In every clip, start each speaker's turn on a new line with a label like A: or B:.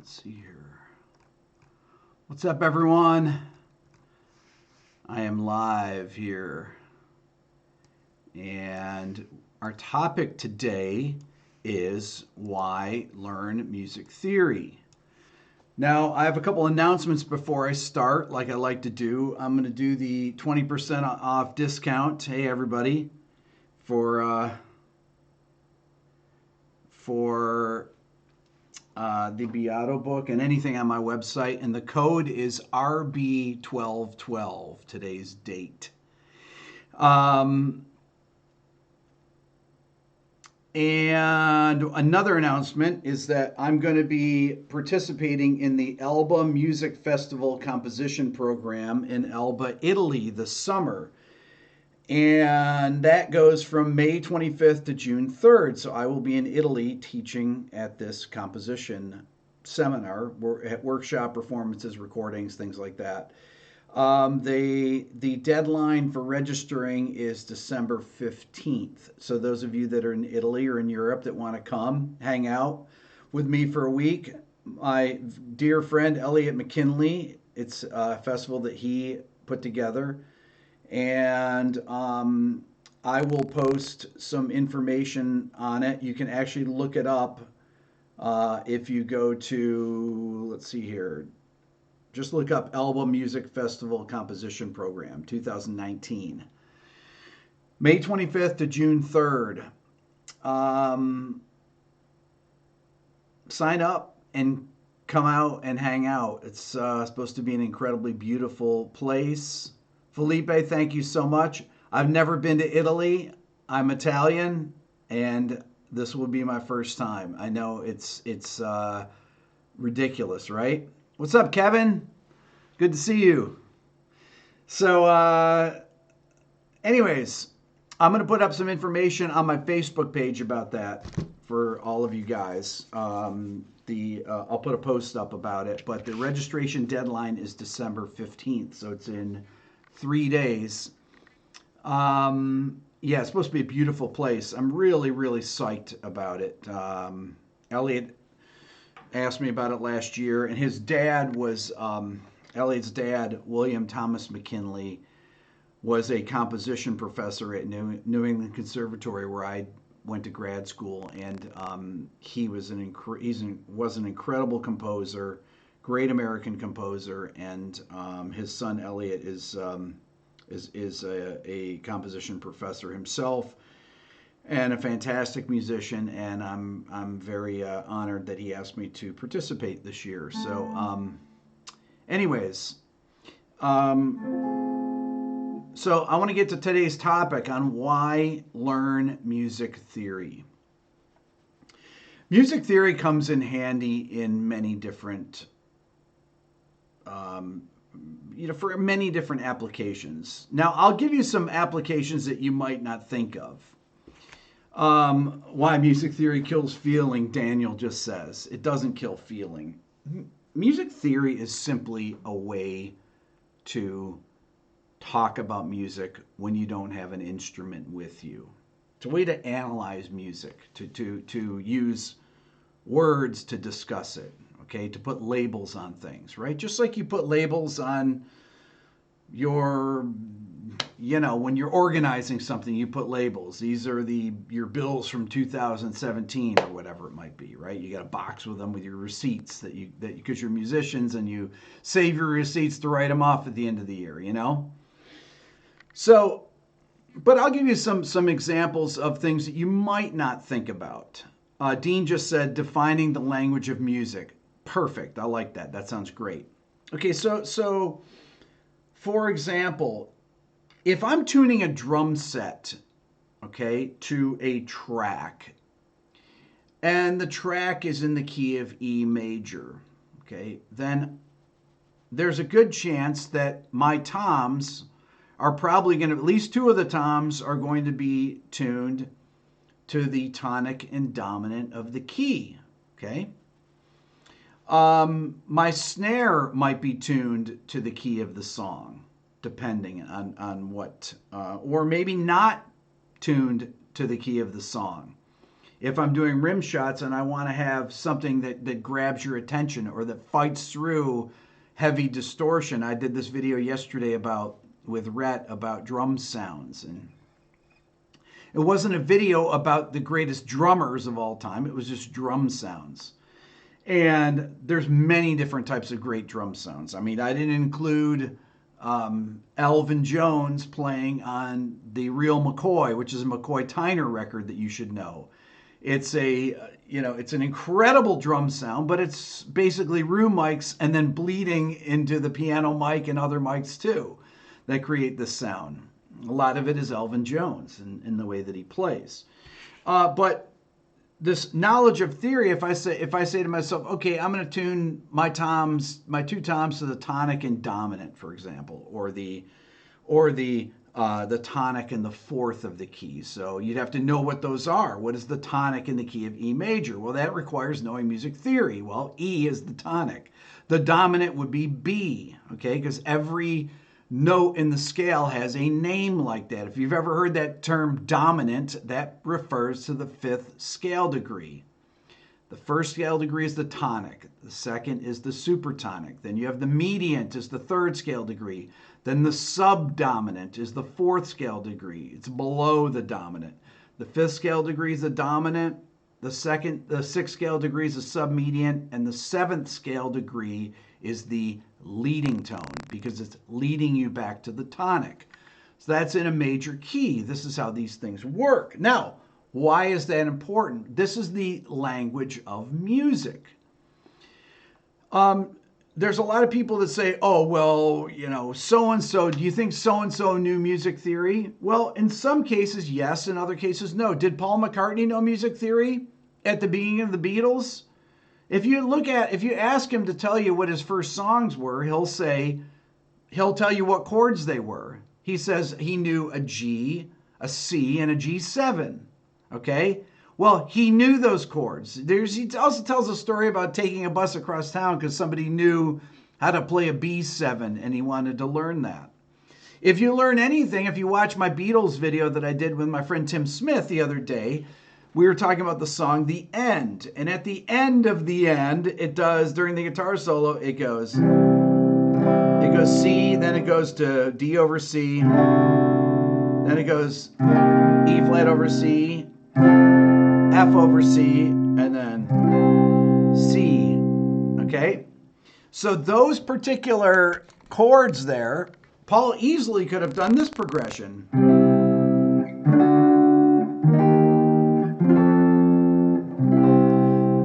A: Let's see here. What's up, everyone? I am live here. And our topic today is why learn music theory. Now, I have a couple announcements before I start, like I like to do. I'm going to do the 20% off discount. Hey, everybody, for the Beato book and anything on my website. And the code is RB1212, today's date. And another announcement is that I'm going to be participating in the Elba Music Festival composition program in Elba, Italy this summer. And that goes from May 25th to June 3rd. So I will be in Italy teaching at this composition seminar, at workshop performances, recordings, things like that. The deadline for registering is December 15th. So those of you that are in Italy or in Europe that want to come hang out with me for a week, my dear friend Elliot McKinley, it's a festival that he put together. And I will post some information on it. You can actually look it up if you go to, let's see here, just look up Elba Music Festival Composition Program 2019. May 25th to June 3rd. Sign up and come out and hang out. It's supposed to be an incredibly beautiful place. Felipe, thank you so much. I've never been to Italy. I'm Italian, and this will be my first time. I know it's ridiculous, right? What's up, Kevin? Good to see you. So, anyways, I'm going to put up some information on my Facebook page about that for all of you guys. I'll put a post up about it, but the registration deadline is December 15th, so it's in 3 days. Yeah, it's supposed to be a beautiful place. I'm really, really psyched about it. Elliot asked me about it last year, and his dad was, Elliot's dad, William Thomas McKinley, was a composition professor at New England Conservatory where I went to grad school, and he was an incredible composer, great American composer, and his son Elliot is a composition professor himself and a fantastic musician, and I'm very honored that he asked me to participate this year. So, anyways, so I want to get to today's topic on why learn music theory. Music theory comes in handy in many different for many different applications. Now, I'll give you some applications that you might not think of. Why music theory kills feeling, Daniel just says. It doesn't kill feeling. Music theory is simply a way to talk about music when you don't have an instrument with you. It's a way to analyze music, to use words to discuss it. Okay, to put labels on things, right? Just like you put labels on your, when you're organizing something, you put labels. These are your bills from 2017 or whatever it might be, right? You got a box with them with your receipts because you're musicians and you save your receipts to write them off at the end of the year, So, but I'll give you some examples of things that you might not think about. Dean just said defining the language of music. Perfect. I like that. That sounds great. Okay, so for example, if I'm tuning a drum set, okay, to a track, and the track is in the key of E major, okay, then there's a good chance that my toms are probably going to, at least two of the toms are going to be tuned to the tonic and dominant of the key, okay? My snare might be tuned to the key of the song, depending on what, or maybe not tuned to the key of the song. if I'm doing rim shots and I want to have something that grabs your attention or that fights through heavy distortion. I did this video yesterday with Rhett about drum sounds, and it wasn't a video about the greatest drummers of all time. It was just drum sounds. And there's many different types of great drum sounds. I mean, I didn't include Elvin Jones playing on the Real McCoy, which is a McCoy Tyner record that you should know. It's it's an incredible drum sound, but it's basically room mics and then bleeding into the piano mic and other mics too that create this sound. A lot of it is Elvin Jones in the way that he plays. But this knowledge of theory, if I say to myself, okay, I'm going to tune my two toms to the tonic and dominant, for example, or the tonic and the fourth of the key. So you'd have to know what those are. What is the tonic in the key of E major? Well, that requires knowing music theory. Well, E is the tonic. The dominant would be B, okay, because every note in the scale has a name like that. If you've ever heard that term dominant, that refers to the fifth scale degree. The first scale degree is the tonic. The second is the supertonic. Then you have the mediant is the third scale degree. Then the subdominant is the fourth scale degree. It's below the dominant. The fifth scale degree is the dominant. The sixth scale degree is the submediant. And the seventh scale degree is the leading tone because it's leading you back to the tonic. So that's in a major key. This is how these things work. Now, why is that important? This is the language of music. There's a lot of people that say, oh, well, so-and-so, do you think so-and-so knew music theory? Well, in some cases, yes. In other cases, no. Did Paul McCartney know music theory at the beginning of the Beatles? If you ask him to tell you what his first songs were, he'll tell you what chords they were. He says he knew a G, a C, and a G7. Okay? Well, he knew those chords. He also tells a story about taking a bus across town because somebody knew how to play a B7 and he wanted to learn that. If you learn anything, if you watch my Beatles video that I did with my friend Tim Smith the other day, we were talking about the song The End. And at the end of The End, it does, during the guitar solo, it goes C, then it goes to D over C, then it goes E flat over C, F over C, and then C, okay? So those particular chords there, Paul easily could have done this progression.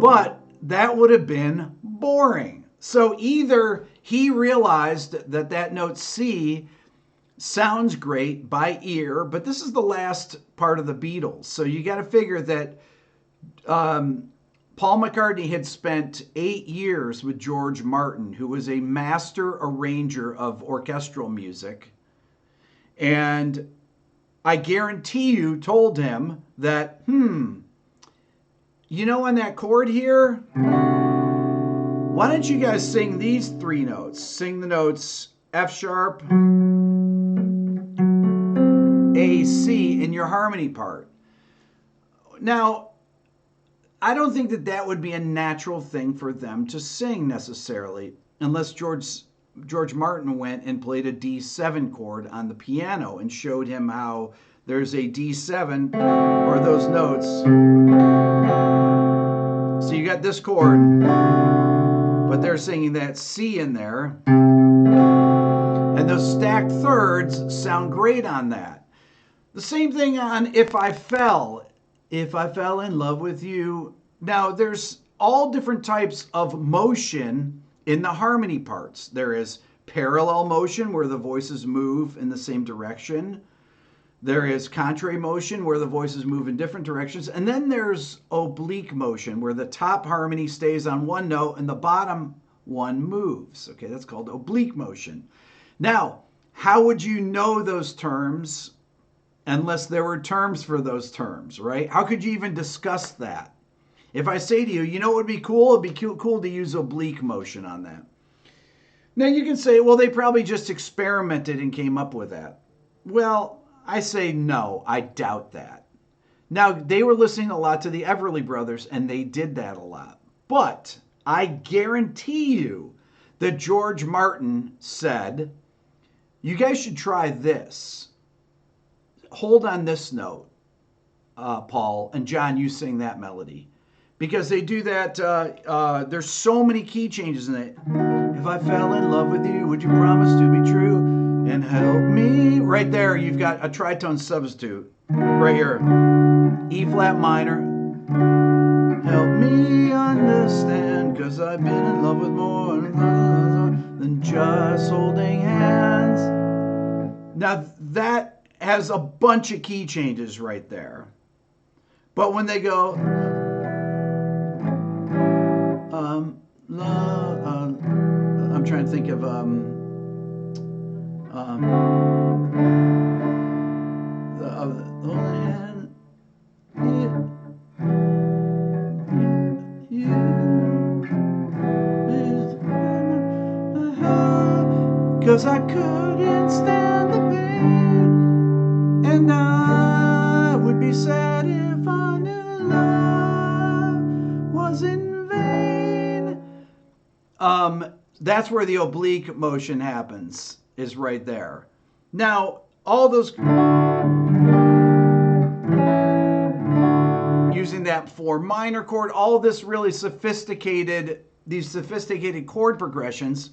A: But that would have been boring. So either he realized that note C sounds great by ear, but this is the last part of the Beatles. So you got to figure that Paul McCartney had spent 8 years with George Martin, who was a master arranger of orchestral music. And I guarantee you told him that, on that chord here, why don't you guys sing these 3 notes? Sing the notes F sharp, A, C in your harmony part. Now, I don't think that would be a natural thing for them to sing necessarily, unless George Martin went and played a D7 chord on the piano and showed him how there's a D7 or those notes. So you got this chord, but they're singing that C in there. And those stacked thirds sound great on that. The same thing on If I Fell in Love with You. Now, there's all different types of motion in the harmony parts. There is parallel motion where the voices move in the same direction. There is contrary motion where the voices move in different directions. And then there's oblique motion where the top harmony stays on one note and the bottom one moves. Okay, that's called oblique motion. Now, how would you know those terms unless there were terms for those terms, right? How could you even discuss that? If I say to you, you know what would be cool? It'd be cool to use oblique motion on that. Now you can say, well, they probably just experimented and came up with that. Well, I say no, I doubt that. Now, they were listening a lot to the Everly Brothers, and they did that a lot. But I guarantee you that George Martin said, you guys should try this. Hold on this note, Paul, and John, you sing that melody. Because they do that, there's so many key changes in it. If I fell in love with you, would you promise to be true and help me? Right there, you've got a tritone substitute. Right here. E flat minor. Help me understand, cause I've been in love with more than just holding hands. Now that has a bunch of key changes right there. But when they go, I'm trying to think of, cause I couldn't stand the pain, and I would be sad if I knew love was in vain. That's where the oblique motion happens, is right there. Now, all those, using that 4 minor chord, all this really sophisticated, these sophisticated chord progressions,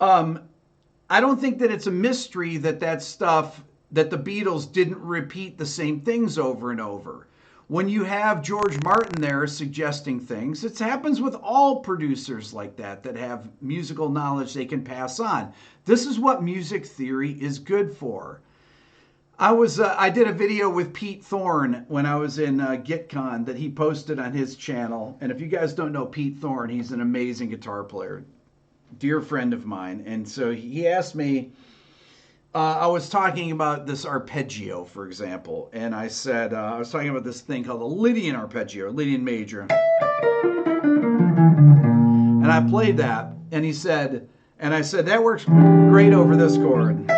A: I don't think that it's a mystery that that stuff, that the Beatles didn't repeat the same things over and over. When you have George Martin there suggesting things, it happens with all producers like that have musical knowledge they can pass on. This is what music theory is good for. I did a video with Pete Thorne when I was in GitCon that he posted on his channel. And if you guys don't know Pete Thorne, he's an amazing guitar player, dear friend of mine. And so he asked me, I was talking about this arpeggio, for example, and I said, I was talking about this thing called a Lydian arpeggio, Lydian major. And I played that, and he said, and I said, that works great over this chord.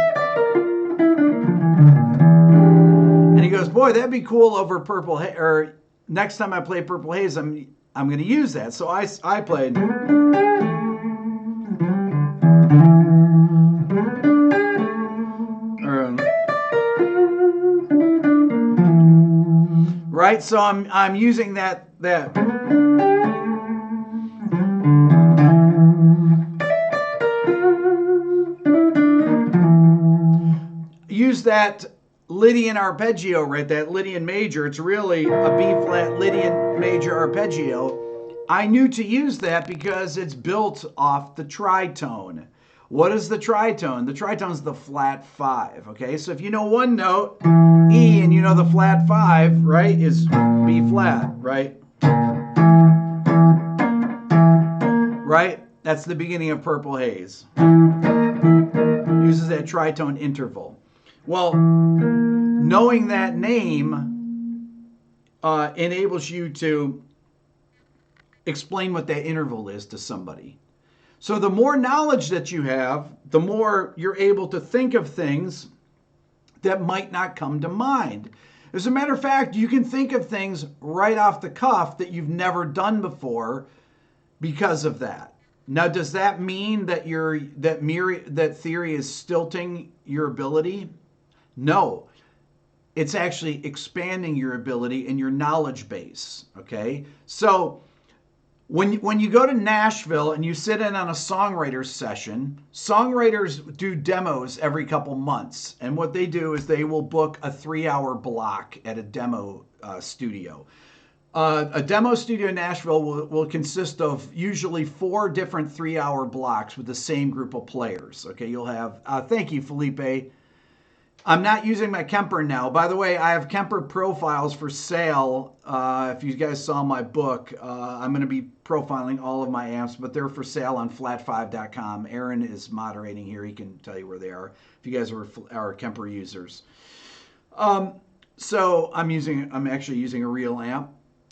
A: And he goes, boy, that'd be cool over Purple Haze, or next time I play Purple Haze, I'm going to use that. So I played. Right, so I'm using that use that Lydian arpeggio, right? That Lydian major. It's really a B flat Lydian major arpeggio. I knew to use that because it's built off the tritone. What is the tritone? The tritone is the flat 5, okay? So if you know one note, E, and you know the flat 5, right, is B flat, right? Right? That's the beginning of Purple Haze. Uses that tritone interval. Well, knowing that name enables you to explain what that interval is to somebody. So the more knowledge that you have, the more you're able to think of things that might not come to mind. As a matter of fact, you can think of things right off the cuff that you've never done before because of that. Now, does that mean that that theory is stilting your ability? No. It's actually expanding your ability and your knowledge base, okay? So when you go to Nashville and you sit in on a songwriters session, songwriters do demos every couple months. And what they do is they will book a 3-hour block at a demo studio. A demo studio in Nashville will consist of usually 4 different 3-hour blocks with the same group of players. Okay, you'll have, thank you, Felipe. I'm not using my Kemper now. By the way, I have Kemper profiles for sale. If you guys saw my book, I'm going to be profiling all of my amps, but they're for sale on flat5.com. Aaron is moderating here. He can tell you where they are if you guys are Kemper users. So I'm actually using a real amp.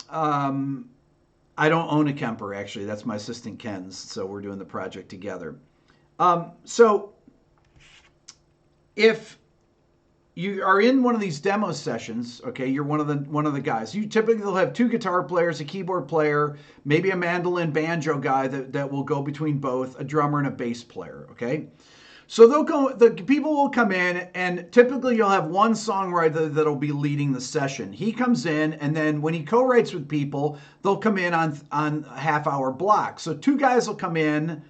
A: I don't own a Kemper, actually. That's my assistant Ken's, so we're doing the project together. So if you are in one of these demo sessions, okay, you're one of the guys. You typically will have 2 guitar players, a keyboard player, maybe a mandolin banjo guy that will go between both, a drummer and a bass player, okay? So the people will come in, and typically you'll have one songwriter that'll be leading the session. He comes in, and then when he co-writes with people, they'll come in on half-hour blocks. So 2 guys will come in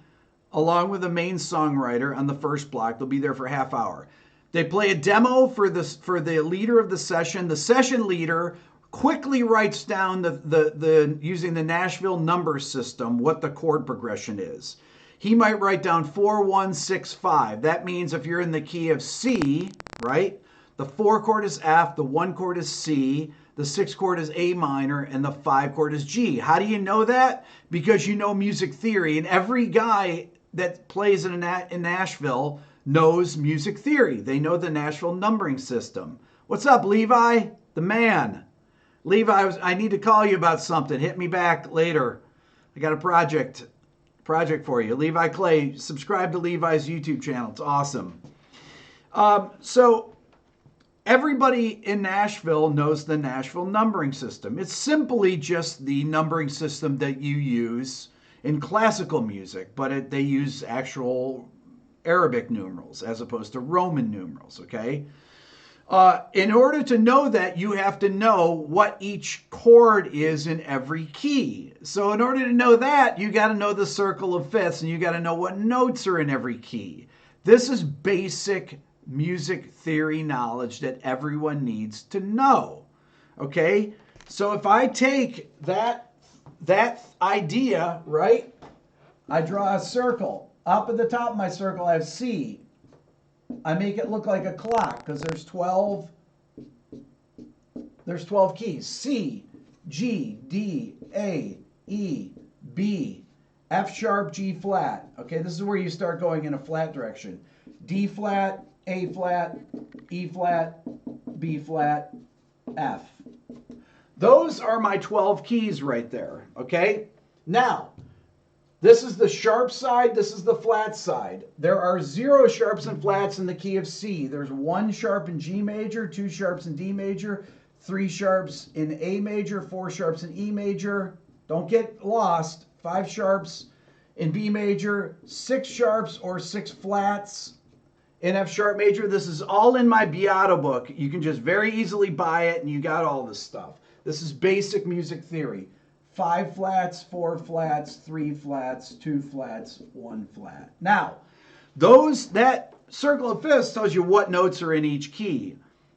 A: along with the main songwriter on the first block. They'll be there for a half hour. They play a demo for the leader of the session. The session leader quickly writes down the using the Nashville number system what the chord progression is. He might write down 4, 1, 6, 5. That means if you're in the key of C, right, the 4 chord is F, the 1 chord is C, the 6 chord is A minor, and the 5 chord is G. How do you know that? Because you know music theory, and every guy that plays in Nashville knows music theory. They know the Nashville numbering system. What's up, Levi? The man. Levi, I need to call you about something. Hit me back later. I got a project for you. Levi Clay, subscribe to Levi's YouTube channel. It's awesome. So everybody in Nashville knows the Nashville numbering system. It's simply just the numbering system that you use in classical music, but they use actual Arabic numerals as opposed to Roman numerals, okay? In order to know that, you have to know what each chord is in every key. So in order to know that, you got to know the circle of fifths, and you got to know what notes are in every key. This is basic music theory knowledge that everyone needs to know, okay? So if I take that idea, right, I draw a circle. Up at the top of my circle, I have C. I make it look like a clock because there's 12 keys. C, G, D, A, E, B, F sharp, G flat. Okay, this is where you start going in a flat direction. D flat, A flat, E flat, B flat, F. Those are my 12 keys right there, okay? Now, this is the sharp side, this is the flat side. There are 0 sharps and flats in the key of C. There's 1 sharp in G major, 2 sharps in D major, 3 sharps in A major, 4 sharps in E major. Don't get lost. 5 sharps in B major, 6 sharps or 6 flats in F sharp major. This is all in my Beato book. You can just very easily buy it, and you got all this stuff. This is basic music theory. 5 flats, 4 flats, 3 flats, 2 flats, 1 flat. Now, that circle of fifths tells you what notes are in each key.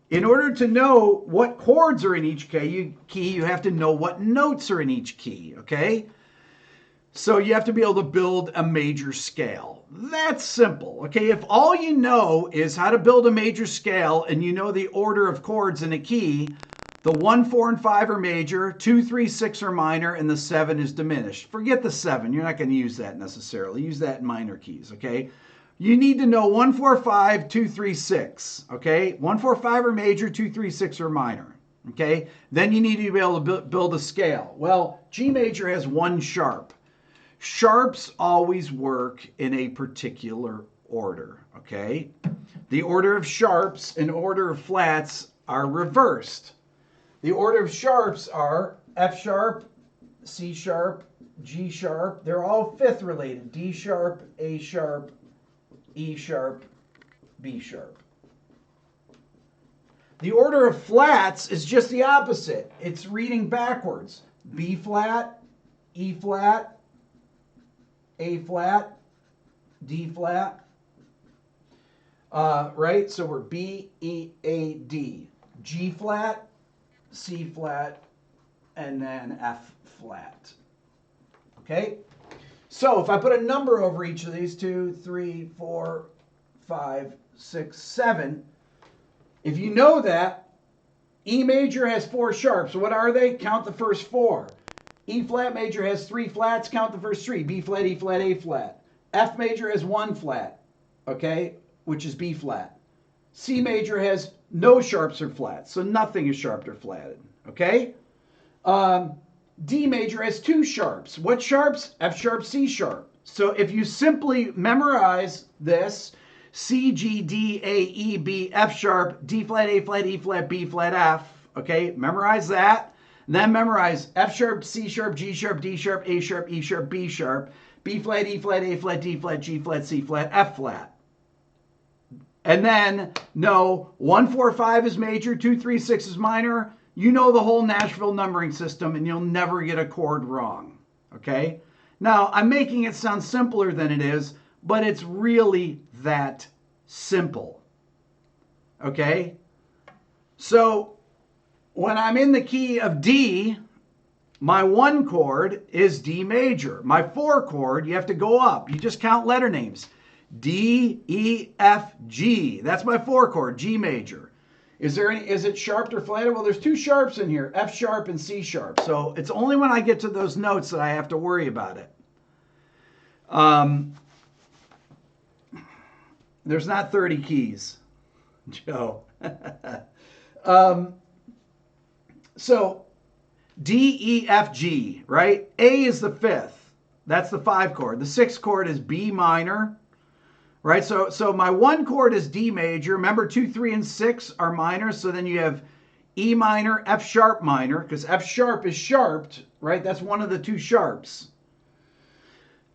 A: In order to know what chords are in each key, you have to know what notes are in each key, okay? So you have to be able to build a major scale. That's simple, okay? If all you know is how to build a major scale and you know the order of chords in a key, the 1, 4, and 5 are major, 2, 3, 6 are minor, and the 7 is diminished. Forget the 7. You're not going to use that necessarily. Use that in minor keys, okay? You need to know 1, 4, 5, 2, 3, 6, okay? 1, 4, 5 are major, 2, 3, 6 are minor, okay? Then you need to be able to build a scale. Well, G major has 1 sharp. Sharps always work in a particular order, okay? The order of sharps and order of flats are reversed. The order of sharps are F sharp, C sharp, G sharp. They're all fifth related. D sharp, A sharp, E sharp, B sharp. The order of flats is just the opposite. It's reading backwards. B flat, E flat, A flat, D flat. Right? So we're B, E, A, D. G flat, C flat, and then F flat. Okay? So if I put a number over each of these, 2, 3, 4, 5, 6, 7, if you know that, E major has 4 sharps. What are they? Count the first 4. E flat major has 3 flats. Count the first 3. B flat, E flat, A flat. F major has 1 flat, okay, which is B flat. C major has no sharps or flats, so nothing is sharped or flatted, okay? D major has 2 sharps. What sharps? F sharp, C sharp. So if you simply memorize this, C, G, D, A, E, B, F sharp, D flat, A flat, E flat, B flat, F. Okay, memorize that. And then memorize F sharp, C sharp, G sharp, D sharp, A sharp, E sharp, B sharp, B flat, E flat, A flat, D flat, G flat, C flat, F flat. And then know 1, 4, 5 is major, 2, 3, 6 is minor. You know the whole Nashville numbering system and you'll never get a chord wrong. Okay? Now, I'm making it sound simpler than it is, but it's really that simple. Okay? So, when I'm in the key of D, my 1 chord is D major. My 4 chord, you have to go up. You just count letter names. D, E, F, G. That's my 4 chord, G major. Is it sharped or flatted? Well, there's 2 sharps in here, F sharp and C sharp. So it's only when I get to those notes that I have to worry about it. There's not 30 keys, Joe. So D, E, F, G, right? A is the 5th. That's the 5 chord. The 6th chord is B minor. Right, so my 1 chord is D major. Remember, 2, 3, and 6 are minor. So then you have E minor, F sharp minor, because F sharp is sharped, right? That's one of the 2 sharps.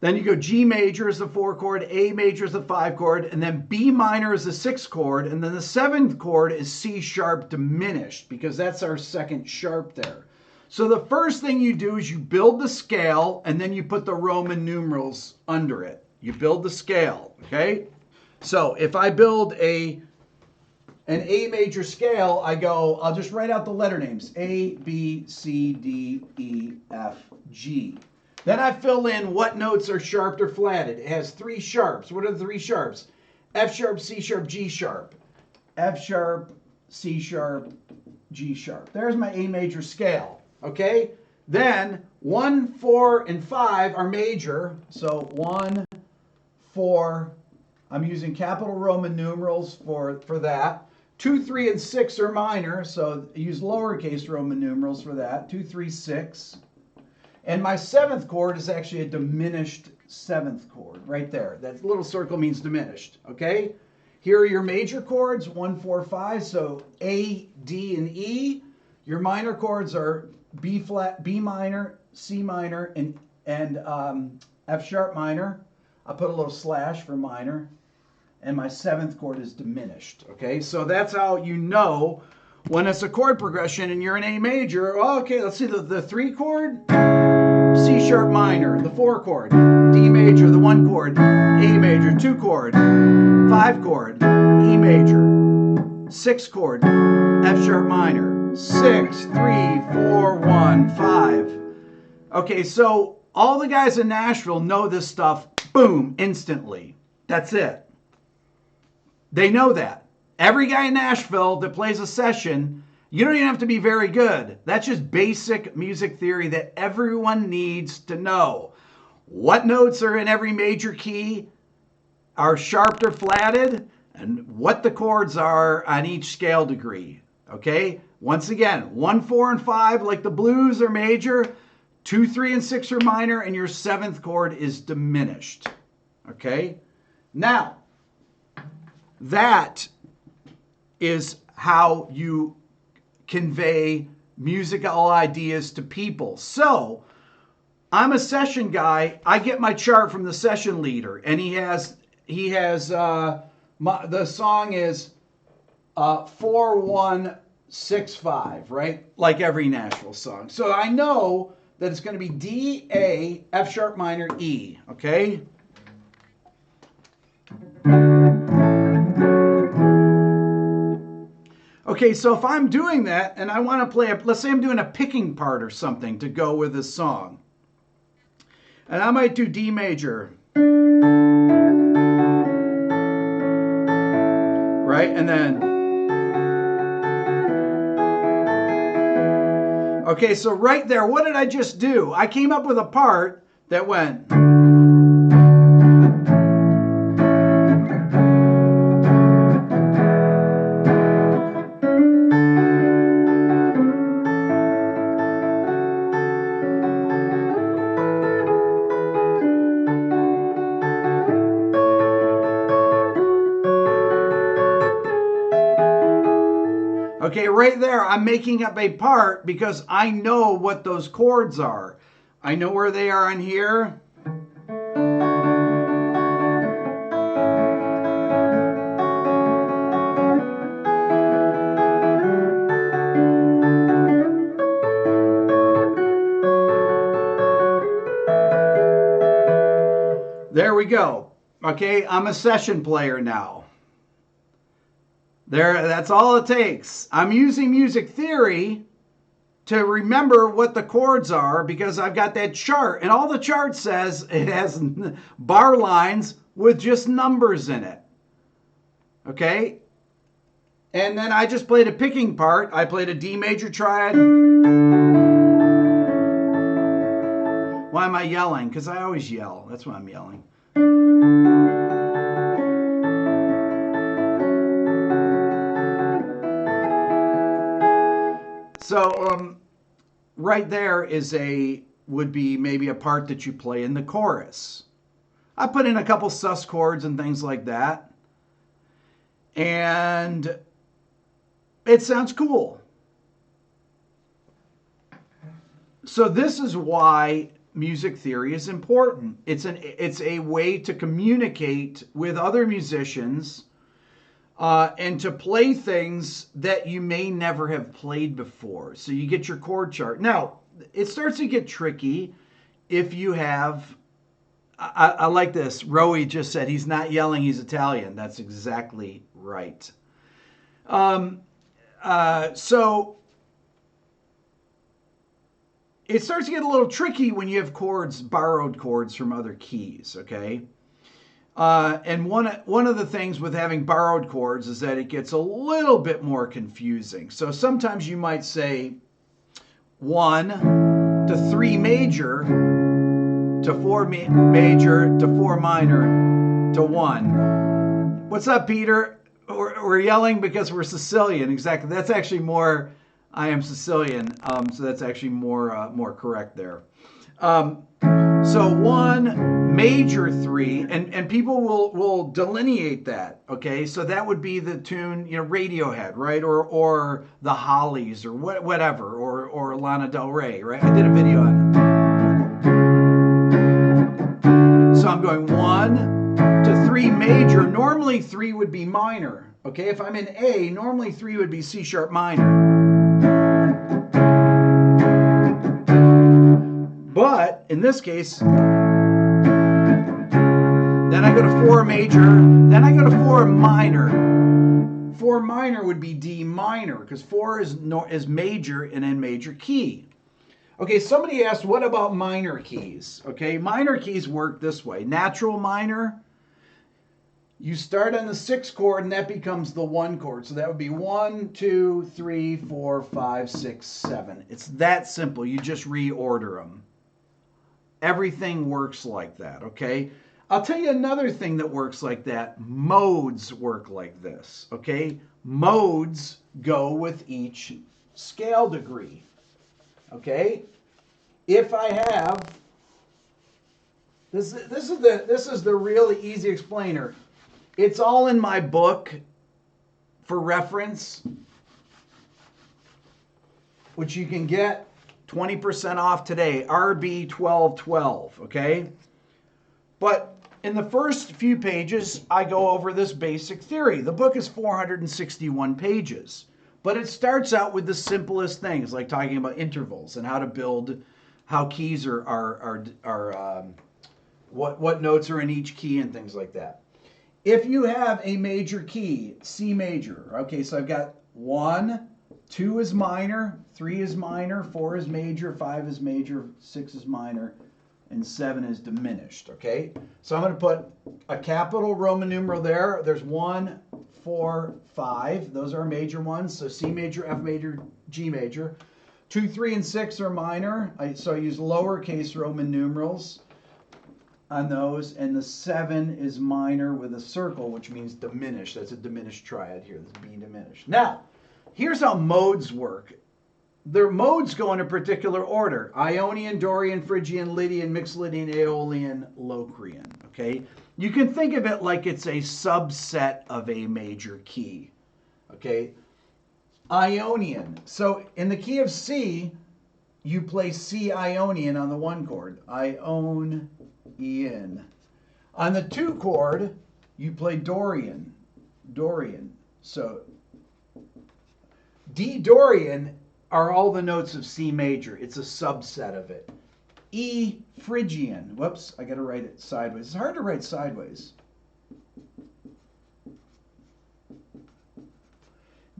A: Then you go G major is the 4 chord, A major is the 5 chord, and then B minor is the 6 chord, and then the 7th chord is C sharp diminished, because that's our 2nd sharp there. So the first thing you do is you build the scale, and then you put the Roman numerals under it. You build the scale, okay? So if I build an A major scale, I'll just write out the letter names. A, B, C, D, E, F, G. Then I fill in what notes are sharped or flatted. It has 3 sharps. What are the 3 sharps? F sharp, C sharp, G sharp. F sharp, C sharp, G sharp. There's my A major scale, okay? Then 1, 4, and 5 are major. So 1, 4, I'm using capital Roman numerals for that. 2, 3, and 6 are minor, so use lowercase Roman numerals for that. 2, 3, 6. And my 7th chord is actually a diminished 7th chord right there. That little circle means diminished, okay? Here are your major chords, 1, 4, 5, so A, D, and E. Your minor chords are B flat, B minor, C minor, and F sharp minor. I'll put a little slash for minor. And my 7th chord is diminished. Okay, so that's how you know when it's a chord progression and you're in A major. Oh, okay, let's see the 3 chord, C sharp minor. The 4 chord, D major. The 1 chord, A major. 2 chord, 5 chord, E major. 6 chord, F sharp minor. 6, 3, 4, 1, 5. Okay, so all the guys in Nashville know this stuff, boom, instantly. That's it. They know that. Every guy in Nashville that plays a session, you don't even have to be very good. That's just basic music theory that everyone needs to know. What notes are in every major key, are sharped or flatted, and what the chords are on each scale degree. Okay? Once again, 1, 4, and 5, like the blues, are major. 2, 3, and 6 are minor, and your 7th chord is diminished. Okay? Now, that is how you convey musical ideas to people. So, I'm a session guy. I get my chart from the session leader, and the song is 4-1-6-5, right? Like every Nashville song. So I know that it's going to be D, A, F sharp minor, E, okay? Okay, so if I'm doing that and I want to play, let's say I'm doing a picking part or something to go with this song. And I might do D major. Right? And then, okay, so right there, what did I just do? I came up with a part that went. Okay, right there, I'm making up a part because I know what those chords are. I know where they are on here. There we go. Okay, I'm a session player now. That's all it takes. I'm using music theory to remember what the chords are because I've got that chart. And all the chart says, it has bar lines with just numbers in it. Okay? And then I just played a picking part. I played a D major triad. Why am I yelling? Because I always yell. That's why I'm yelling. So right there would be maybe a part that you play in the chorus. I put in a couple sus chords and things like that. And it sounds cool. So this is why music theory is important. It's a way to communicate with other musicians and to play things that you may never have played before. So you get your chord chart. Now, it starts to get tricky if you have, I like this. Rowie just said he's not yelling, he's Italian. That's exactly right. So it starts to get a little tricky when you have chords, borrowed chords from other keys, okay? And one of the things with having borrowed chords is that it gets a little bit more confusing. So sometimes you might say 1 to 3 major to 4 major to 4 minor to 1. What's up, Peter? We're yelling because we're Sicilian. Exactly. That's actually more. I am Sicilian, so that's actually more correct there. So 1 major 3, and people will delineate that. Okay, so that would be the tune, Radiohead, right, or the Hollies, or whatever, or Lana Del Rey, right? I did a video on it. So I'm going 1 to 3 major. Normally 3 would be minor. Okay, if I'm in A, normally 3 would be C sharp minor. But in this case, then I go to 4 major, then I go to 4 minor. 4 minor would be D minor because 4 is major and in major key. Okay, somebody asked, what about minor keys? Okay, minor keys work this way. Natural minor, you start on the 6th chord and that becomes the 1 chord. So that would be 1, 2, 3, 4, 5, 6, 7. It's that simple. You just reorder them. Everything works like that, okay? I'll tell you another thing that works like that. Modes work like this, okay? Modes go with each scale degree, okay? If I have, this is the really easy explainer. It's all in my book for reference, which you can get 20% off today, RB 1212, okay? But in the first few pages, I go over this basic theory. The book is 461 pages, but it starts out with the simplest things, like talking about intervals and how to build, how keys what notes are in each key and things like that. If you have a major key, C major, okay, so I've got 1, 2 is minor, 3 is minor, 4 is major, 5 is major, 6 is minor, and 7 is diminished, okay? So I'm going to put a capital Roman numeral there. There's 1, 4, 5. Those are major ones. So C major, F major, G major. 2, 3, and 6 are minor. So I use lowercase Roman numerals on those. And the 7 is minor with a circle, which means diminished. That's a diminished triad here. That's B diminished. Now, here's how modes work. Their modes go in a particular order. Ionian, Dorian, Phrygian, Lydian, Mixed Lydian, Aeolian, Locrian. Okay? You can think of it like it's a subset of a major key. Okay? Ionian. So in the key of C, you play C Ionian on the 1 chord. Ionian. On the 2 chord, you play Dorian. Dorian. So D Dorian are all the notes of C major. It's a subset of it. E Phrygian. Whoops, I got to write it sideways. It's hard to write sideways.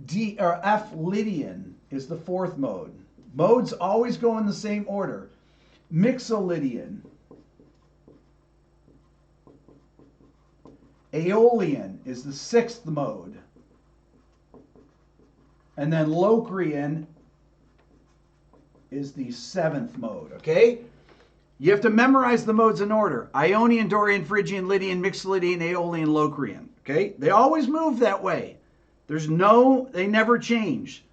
A: D or F Lydian is the 4th mode. Modes always go in the same order. Mixolydian. Aeolian is the 6th mode. And then Locrian is the 7th mode, okay? You have to memorize the modes in order. Ionian, Dorian, Phrygian, Lydian, Mixolydian, Aeolian, Locrian, okay? They always move that way. They never change.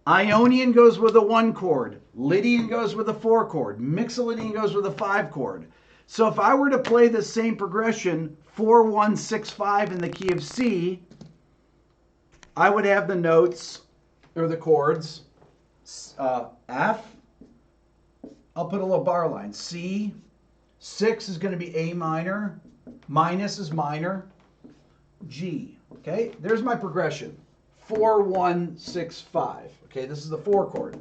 A: Ionian goes with a 1 chord. Lydian goes with a 4 chord. Mixolydian goes with a 5 chord. So if I were to play the same progression, 4, 1, 6, 5 in the key of C, I would have the notes, or the chords, F, I'll put a little bar line, C, 6 is going to be A minor, minus is minor, G, okay? There's my progression, 4, 1, 6, 5, okay? This is the 4 chord.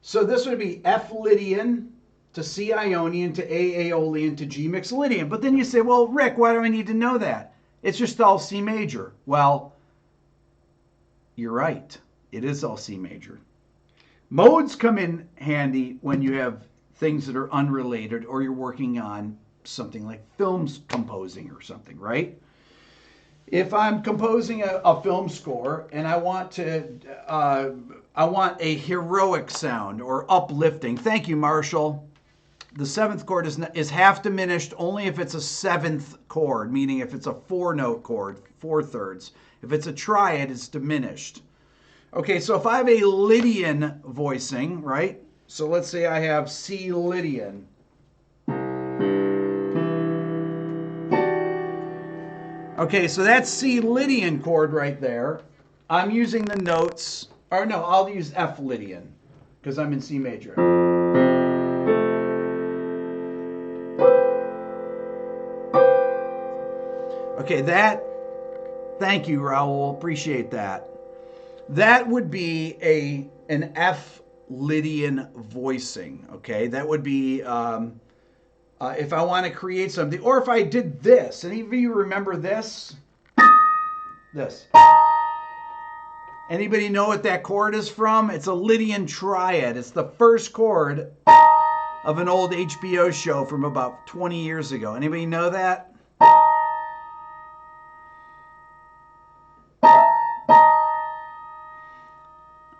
A: So this would be F Lydian to C Ionian to A Aeolian to G Mixolydian. But then you say, well, Rick, why do I need to know that? It's just all C major. Well, you're right. It is all C major. Modes come in handy when you have things that are unrelated or you're working on something like films composing or something, right? If I'm composing a film score and I want a heroic sound or uplifting. Thank you, Marshall. The 7th chord is half diminished only if it's a 7th chord, meaning if it's a 4-note chord, 4/3. If it's a triad, it's diminished. Okay, so if I have a Lydian voicing, right? So let's say I have C Lydian. Okay, so that's C Lydian chord right there. I'm using the notes, or no, I'll use F Lydian because I'm in C major. Okay, thank you, Raul, appreciate that. That would be an F Lydian voicing, okay? That would be, if I want to create something, or if I did this. Any of you remember this? This. Anybody know what that chord is from? It's a Lydian triad. It's the 1st chord of an old HBO show from about 20 years ago. Anybody know that?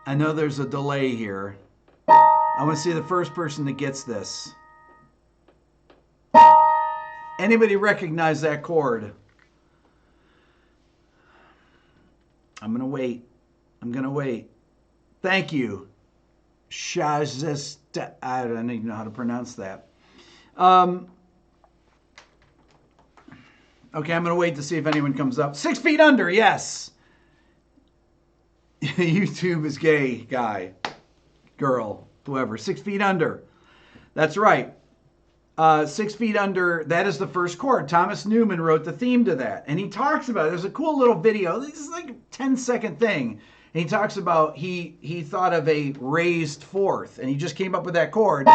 A: I know there's a delay here. I want to see the first person that gets this. Anybody recognize that chord? I'm going to wait. I'm going to wait. Thank you. Shazesta. I don't even know how to pronounce that. Okay, I'm going to wait to see if anyone comes up. 6 Feet Under, yes. YouTube is gay, guy, girl, whoever. 6 Feet Under. That's right. 6 Feet Under, that is the 1st chord. Thomas Newman wrote the theme to that. And he talks about it. There's a cool little video. This is like a 10-second thing. And he talks about he thought of a raised 4th. And he just came up with that chord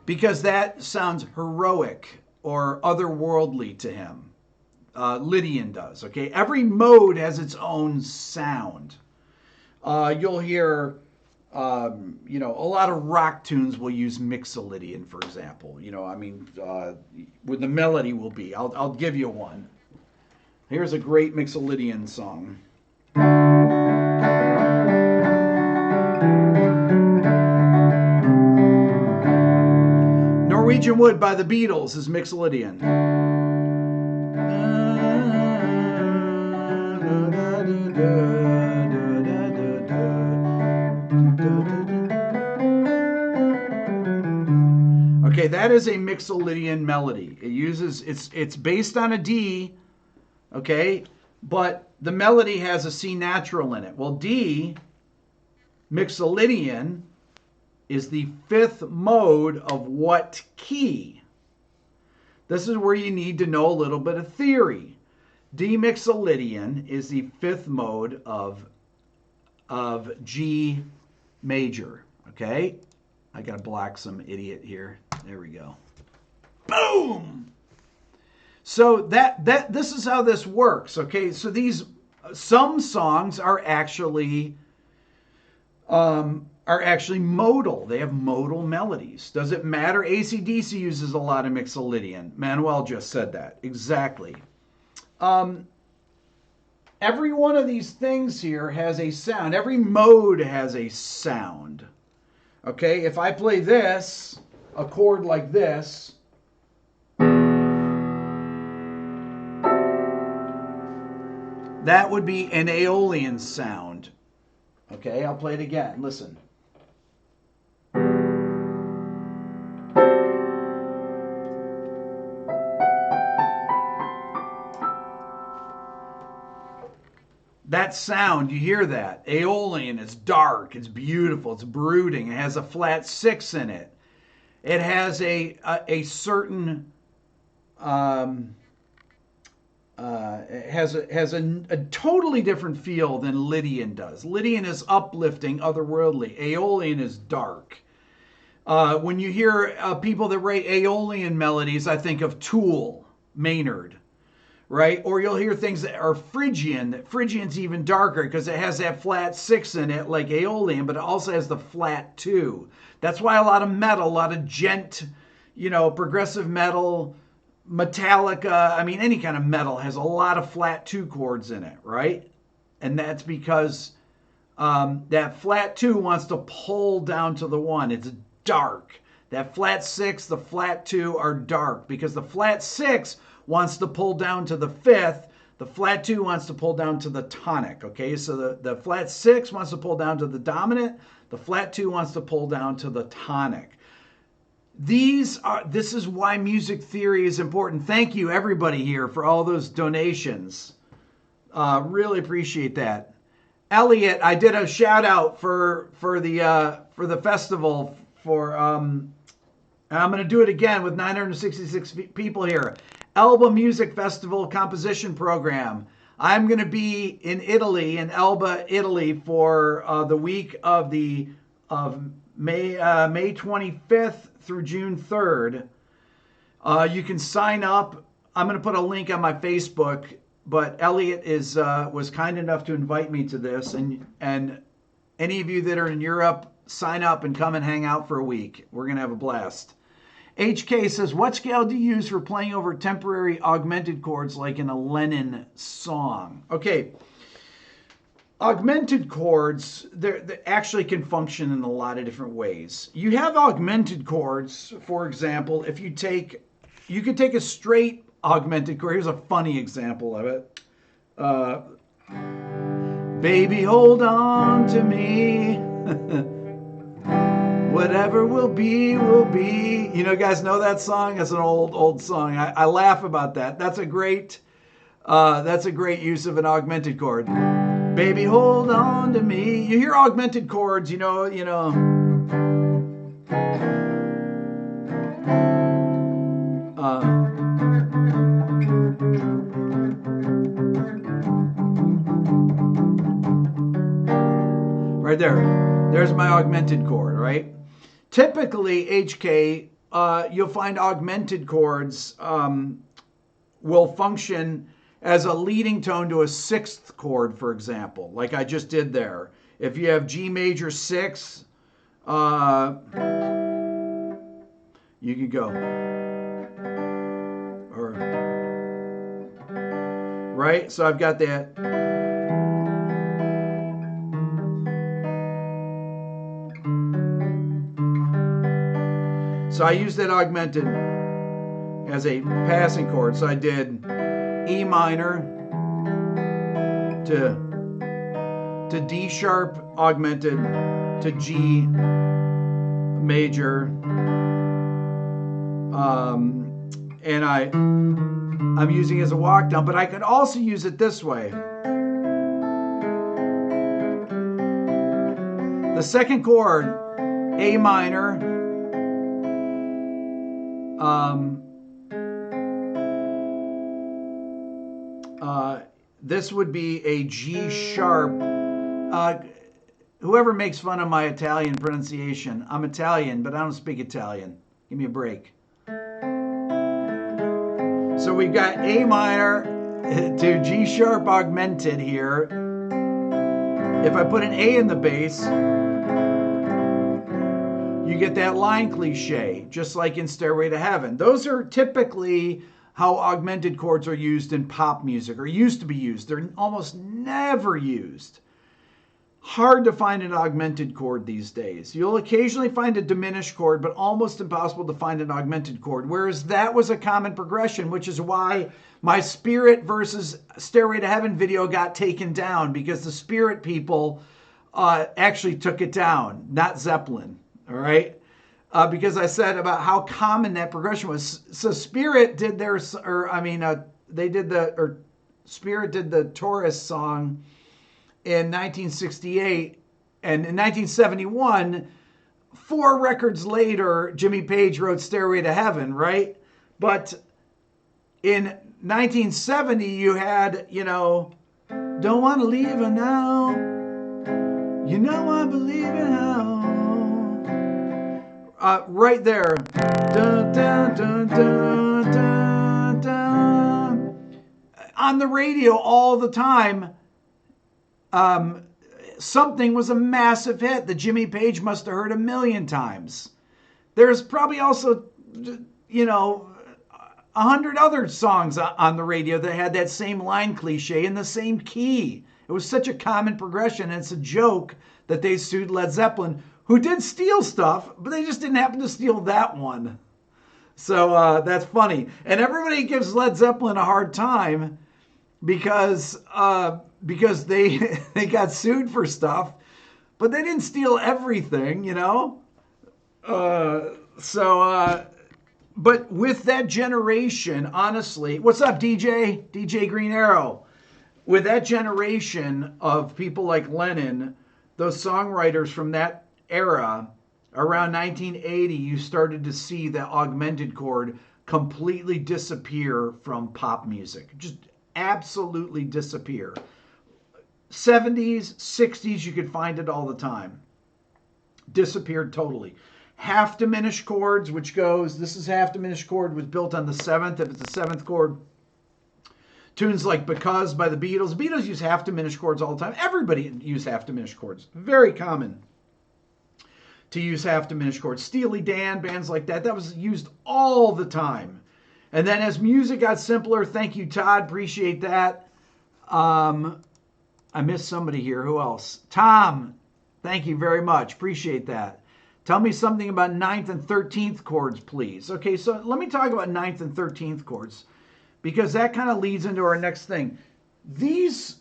A: because that sounds heroic or otherworldly to him. Lydian does, okay? Every mode has its own sound. You'll hear, a lot of rock tunes will use Mixolydian, for example. Where the melody will be. I'll give you one. Here's a great Mixolydian song. Norwegian Wood by the Beatles is Mixolydian. Okay, that is a Mixolydian melody. It's based on a D, okay? but the melody has a C natural in it. Well, D Mixolydian is the fifth mode of what key? This is where you need to know a little bit of theory. D Mixolydian is the fifth mode of G major. Okay? I gotta block some idiot here. There we go. Boom! So this is how this works. Okay, so some songs are actually modal. They have modal melodies. Does it matter? AC/DC uses a lot of Mixolydian. Manuel just said that. Exactly. Every one of these things here has a sound. Every mode has a sound. Okay, if I play this, a chord like this, that would be an Aeolian sound. Okay, I'll play it again. Listen. That sound, you hear that? Aeolian, it's dark, it's beautiful, it's brooding. It has a flat six in it. It has a certain it has a totally different feel than Lydian does. Lydian is uplifting, otherworldly. Aeolian is dark. When you hear people that write Aeolian melodies, I think of Tool, Maynard, right? Or you'll hear things that are Phrygian. Phrygian's even darker because it has that flat six in it like Aeolian, but it also has the flat two. That's why a lot of metal, a lot of gent, progressive metal, Metallica, I mean, any kind of metal has a lot of flat two chords in it, right? And that's because that flat two wants to pull down to the one. It's dark. That flat six, the flat two are dark because the flat six wants to pull down to the fifth. The flat two wants to pull down to the tonic, okay? So the flat six wants to pull down to the dominant. The flat two wants to pull down to the tonic. This is why music theory is important. Thank you, everybody here, for all those donations. Really appreciate that. Elliot, I did a shout out for the festival and I'm going to do it again with 966 people here. Elba Music Festival Composition Program. I'm going to be in Italy, in Elba, Italy, for the week of May 25th through June 3rd. You can sign up. I'm going to put a link on my Facebook, but Elliot was kind enough to invite me to this, and any of you that are in Europe, sign up and come and hang out for a week. We're going to have a blast. HK says, what scale do you use for playing over temporary augmented chords like in a Lennon song? Okay. Augmented chords, they actually can function in a lot of different ways. You have augmented chords, for example, if you could take a straight augmented chord. Here's a funny example of it. Baby, hold on to me. Whatever will be, will be. You guys know that song? That's an old song. I laugh about that. That's a great use of an augmented chord. Baby, hold on to me. You hear augmented chords, right there. There's my augmented chord, right? Typically, HK, you'll find augmented chords will function as a leading tone to a sixth chord, for example, like I just did there. If you have G major 6, you could go, right? So I've got that. So I used that augmented as a passing chord. So I did E minor to D sharp augmented to G major, and I'm using it as a walk down, but I could also use it this way. The second chord, A minor, this would be a G sharp. Whoever makes fun of my Italian pronunciation, I'm Italian, but I don't speak Italian. Give me a break. So we've got A minor to G sharp augmented here. If I put an A in the bass, you get that line cliche, just like in Stairway to Heaven. Those are typically how augmented chords are used in pop music, or used to be used. They're almost never used. Hard to find an augmented chord these days. You'll occasionally find a diminished chord, but almost impossible to find an augmented chord, whereas that was a common progression, which is why my Spirit versus Stairway to Heaven video got taken down, because the Spirit people actually took it down, not Zeppelin, all right? Because I said about how common that progression was. So Spirit did their, Spirit did the Taurus song in 1968, and in 1971, 4 records later, Jimmy Page wrote Stairway to Heaven, right? But in 1970, you had, don't want to leave her now, I believe in how. Right there. Dun, dun, dun, dun, dun, dun. On the radio all the time, Something was a massive hit that Jimmy Page must have heard 1,000,000 times. There's probably also, 100 other songs on the radio that had that same line cliche in the same key. It was such a common progression, and it's a joke that they sued Led Zeppelin, who did steal stuff, but they just didn't happen to steal that one. So that's funny. And everybody gives Led Zeppelin a hard time because they got sued for stuff, but they didn't steal everything, But with that generation, honestly, what's up, DJ? DJ Green Arrow. With that generation of people like Lennon, those songwriters from that era, around 1980, you started to see the augmented chord completely disappear from pop music. Just absolutely disappear. 70s, 60s, you could find it all the time. Disappeared totally. Half diminished chords, which goes, this is half diminished chord, was built on the 7th. If it's the 7th chord, tunes like Because by the Beatles. The Beatles use half diminished chords all the time. Everybody use half diminished chords. Very common to use half diminished chords. Steely Dan, bands like that, that was used all the time. And then as music got simpler, thank you, Todd, appreciate that. I missed somebody here. Who else? Tom, thank you very much. Appreciate that. Tell me something about 9th and 13th chords, please. Okay, so let me talk about 9th and 13th chords, because that kind of leads into our next thing. These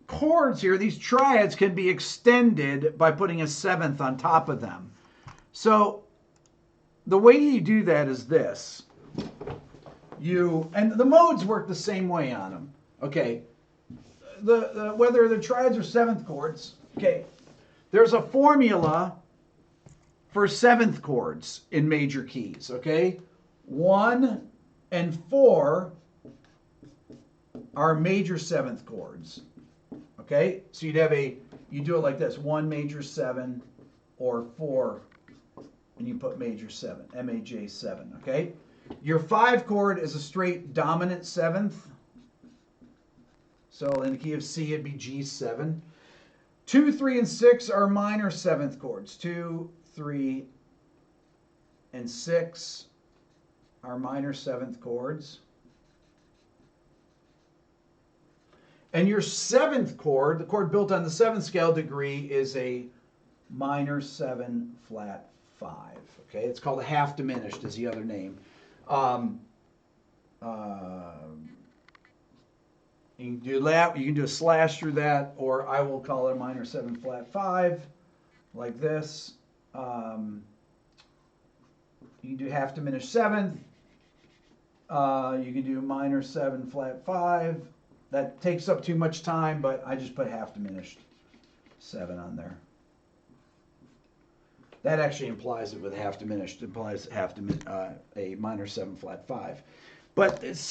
A: chords here, these triads, can be extended by putting a 7th on top of them. So the way you do that is this. And the modes work the same way on them. Okay. Whether the triads or 7th chords, okay, there's a formula for 7th chords in major keys, okay? 1 and 4 are major 7th chords, okay? So you do it like this, 1 major 7 or 4, and you put major 7, MAJ 7, okay? Your 5 chord is a straight dominant 7th. So in the key of C, it'd be G7. 2, 3, and 6 are minor 7th chords. 2, 3, and 6 are minor 7th chords. And your 7th chord, the chord built on the 7th scale degree, is a minor 7 flat 5. Okay, it's called a half diminished is the other name. You can do that, you can do a slash through that, or I will call it a minor 7 flat 5, like this. You can do half diminished 7th. You can do minor 7, flat 5. That takes up too much time, but I just put half diminished 7 on there. That actually implies it with half diminished. It implies a minor 7, flat 5. But it's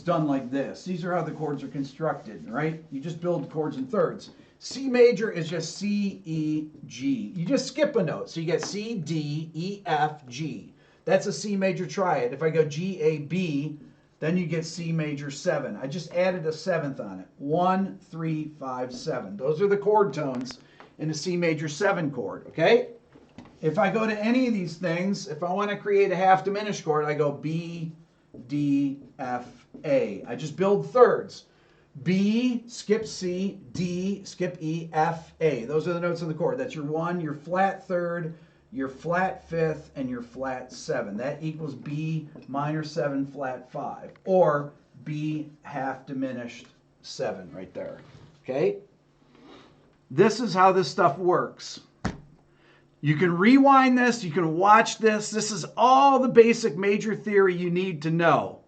A: done like this. These are how the chords are constructed, right? You just build chords in thirds. C major is just C, E, G. You just skip a note. So you get C, D, E, F, G. That's a C major triad. If I go G, A, B, then you get C major 7. I just added a 7th on it. 1, 3, 5, 7. Those are the chord tones in a C major 7 chord, okay? If I go to any of these things, if I want to create a half diminished chord, I go B, D, F, A. I just build thirds. B, skip C, D, skip E, F, A. Those are the notes of the chord. That's your 1, your flat 3rd, your flat 5th, and your flat 7. That equals B minor 7, flat 5. Or B half diminished 7 right there. Okay? This is how this stuff works. You can rewind this. You can watch this. This is all the basic major theory you need to know.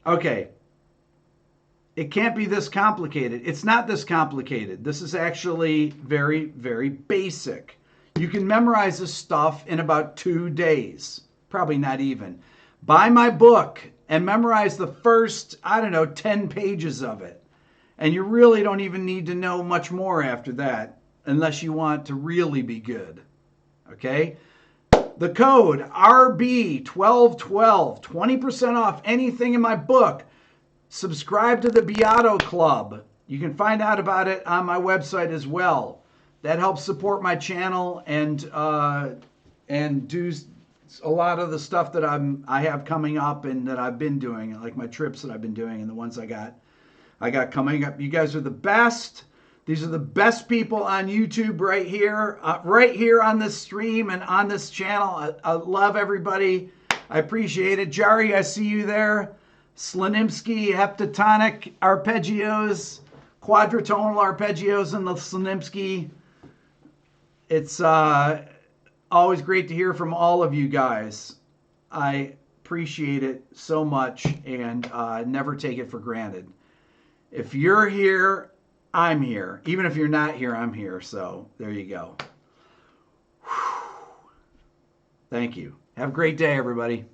A: Okay. It can't be this complicated. It's not this complicated. This is actually very, very basic. You can memorize this stuff in about 2 days. Probably not even. Buy my book and memorize the first, 10 pages of it. And you really don't even need to know much more after that, unless you want to really be good. Okay? The code RB1212, 20% off anything in my book. Subscribe to the Beato Club. You can find out about it on my website as well. That helps support my channel and do a lot of the stuff that I have coming up and that I've been doing, like my trips that I've been doing and the ones I got coming up. You guys are the best. These are the best people on YouTube right here on this stream and on this channel. I love everybody. I appreciate it. Jari, I see you there. Slanimsky, heptatonic arpeggios, quadratonal arpeggios in the Slanimsky. It's always great to hear from all of you guys. I appreciate it so much and never take it for granted. If you're here, I'm here. Even if you're not here, I'm here. So there you go. Whew. Thank you. Have a great day, everybody.